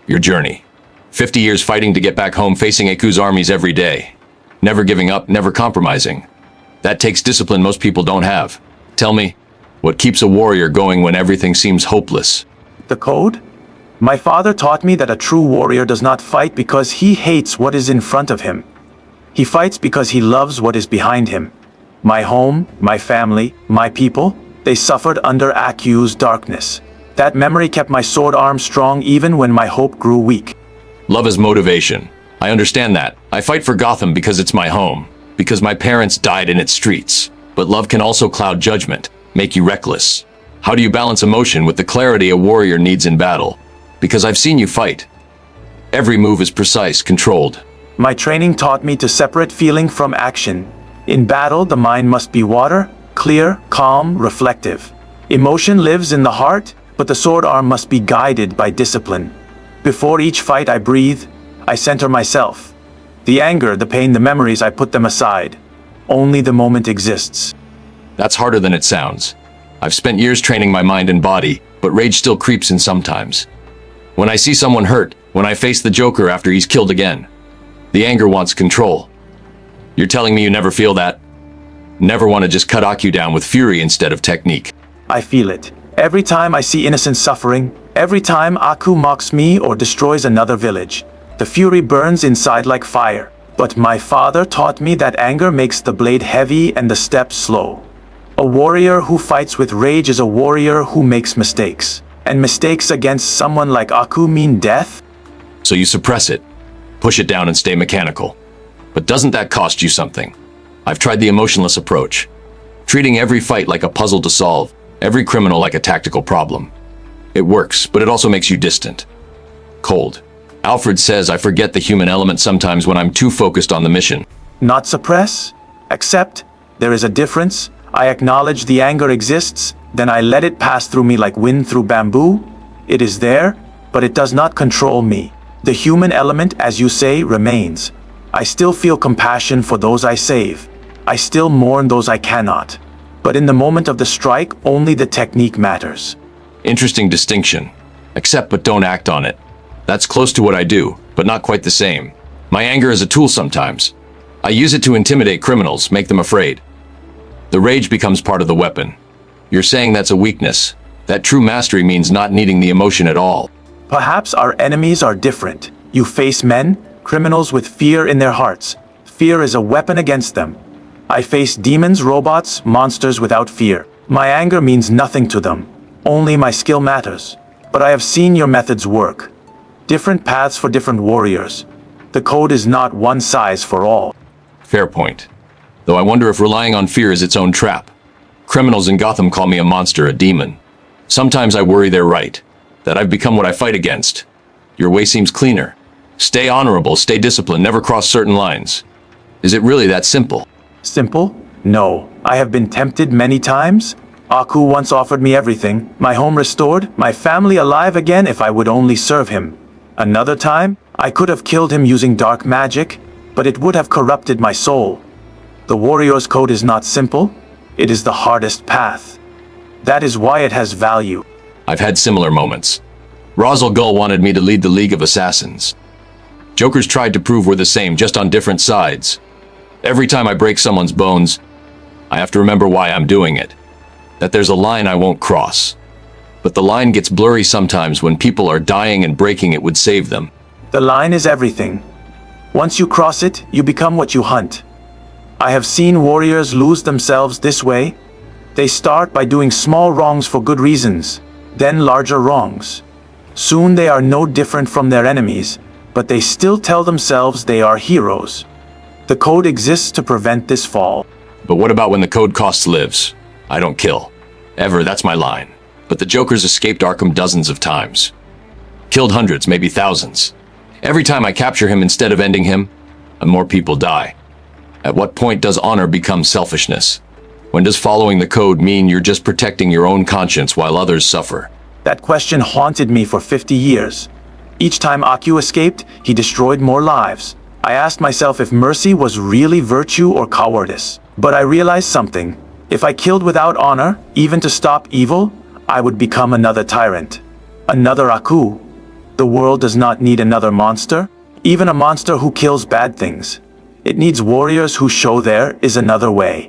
Your journey. 50 years fighting to get back home, facing Aku's armies every day. Never giving up, never compromising. That takes discipline most people don't have. Tell me, what keeps a warrior going when everything seems hopeless? The code? My father taught me that a true warrior does not fight because he hates what is in front of him. He fights because he loves what is behind him. My home, my family, my people, they suffered under Aku's darkness. That memory kept my sword arm strong even when my hope grew weak. Love is motivation. I understand that. I fight for Gotham because it's my home, because my parents died in its streets. But love can also cloud judgment, make you reckless. How do you balance emotion with the clarity a warrior needs in battle? Because I've seen you fight. Every move is precise, controlled. My training taught me to separate feeling from action. In battle, the mind must be water, clear, calm, reflective. Emotion lives in the heart, but the sword arm must be guided by discipline. Before each fight I breathe, I center myself. The anger, the pain, the memories, I put them aside. Only the moment exists. That's harder than it sounds. I've spent years training my mind and body, but rage still creeps in sometimes. When I see someone hurt, when I face the Joker after he's killed again, the anger wants control. You're telling me you never feel that? Never want to just cut Aku down with fury instead of technique? I feel it. Every time I see innocent suffering, every time Aku mocks me or destroys another village, the fury burns inside like fire. But my father taught me that anger makes the blade heavy and the step slow. A warrior who fights with rage is a warrior who makes mistakes. And mistakes against someone like Aku mean death? So you suppress it, push it down and stay mechanical. But doesn't that cost you something? I've tried the emotionless approach, treating every fight like a puzzle to solve, every criminal like a tactical problem. It works, but it also makes you distant. Cold. Alfred says I forget the human element sometimes when I'm too focused on the mission. Not suppress, accept. There is a difference. I acknowledge the anger exists, then I let it pass through me like wind through bamboo. It is there, but it does not control me. The human element, as you say, remains. I still feel compassion for those I save. I still mourn those I cannot. But in the moment of the strike, only the technique matters. Interesting distinction. Accept but don't act on it. That's close to what I do, but not quite the same. My anger is a tool sometimes. I use it to intimidate criminals, make them afraid. The rage becomes part of the weapon. You're saying that's a weakness. That true mastery means not needing the emotion at all. Perhaps our enemies are different. You face men, criminals with fear in their hearts. Fear is a weapon against them. I face demons, robots, monsters without fear. My anger means nothing to them. Only my skill matters. But I have seen your methods work. Different paths for different warriors. The code is not one size for all. Fair point. Though I wonder if relying on fear is its own trap. Criminals in Gotham call me a monster, a demon. Sometimes I worry they're right, that I've become what I fight against. Your way seems cleaner. Stay honorable, stay disciplined, never cross certain lines. Is it really that simple? Simple? No. I have been tempted many times. Aku once offered me everything, my home restored, my family alive again if I would only serve him. Another time, I could have killed him using dark magic, but it would have corrupted my soul. The warrior's code is not simple. It is the hardest path. That is why it has value. I've had similar moments. Ra's al Ghul wanted me to lead the League of Assassins. Jokers tried to prove we're the same, just on different sides. Every time I break someone's bones, I have to remember why I'm doing it. That there's a line I won't cross. But the line gets blurry sometimes when people are dying and breaking it would save them. The line is everything. Once you cross it, you become what you hunt. I have seen warriors lose themselves this way. They start by doing small wrongs for good reasons, then larger wrongs. Soon they are no different from their enemies, but they still tell themselves they are heroes. The code exists to prevent this fall. But what about when the code costs lives? I don't kill. Ever, that's my line. But the Joker's escaped Arkham dozens of times. Killed hundreds, maybe thousands. Every time I capture him instead of ending him, more people die. At what point does honor become selfishness? When does following the code mean you're just protecting your own conscience while others suffer? That question haunted me for 50 years. Each time Aku escaped, he destroyed more lives. I asked myself if mercy was really virtue or cowardice. But I realized something. If I killed without honor, even to stop evil, I would become another tyrant. Another Aku. The world does not need another monster, even a monster who kills bad things. It needs warriors who show there is another way.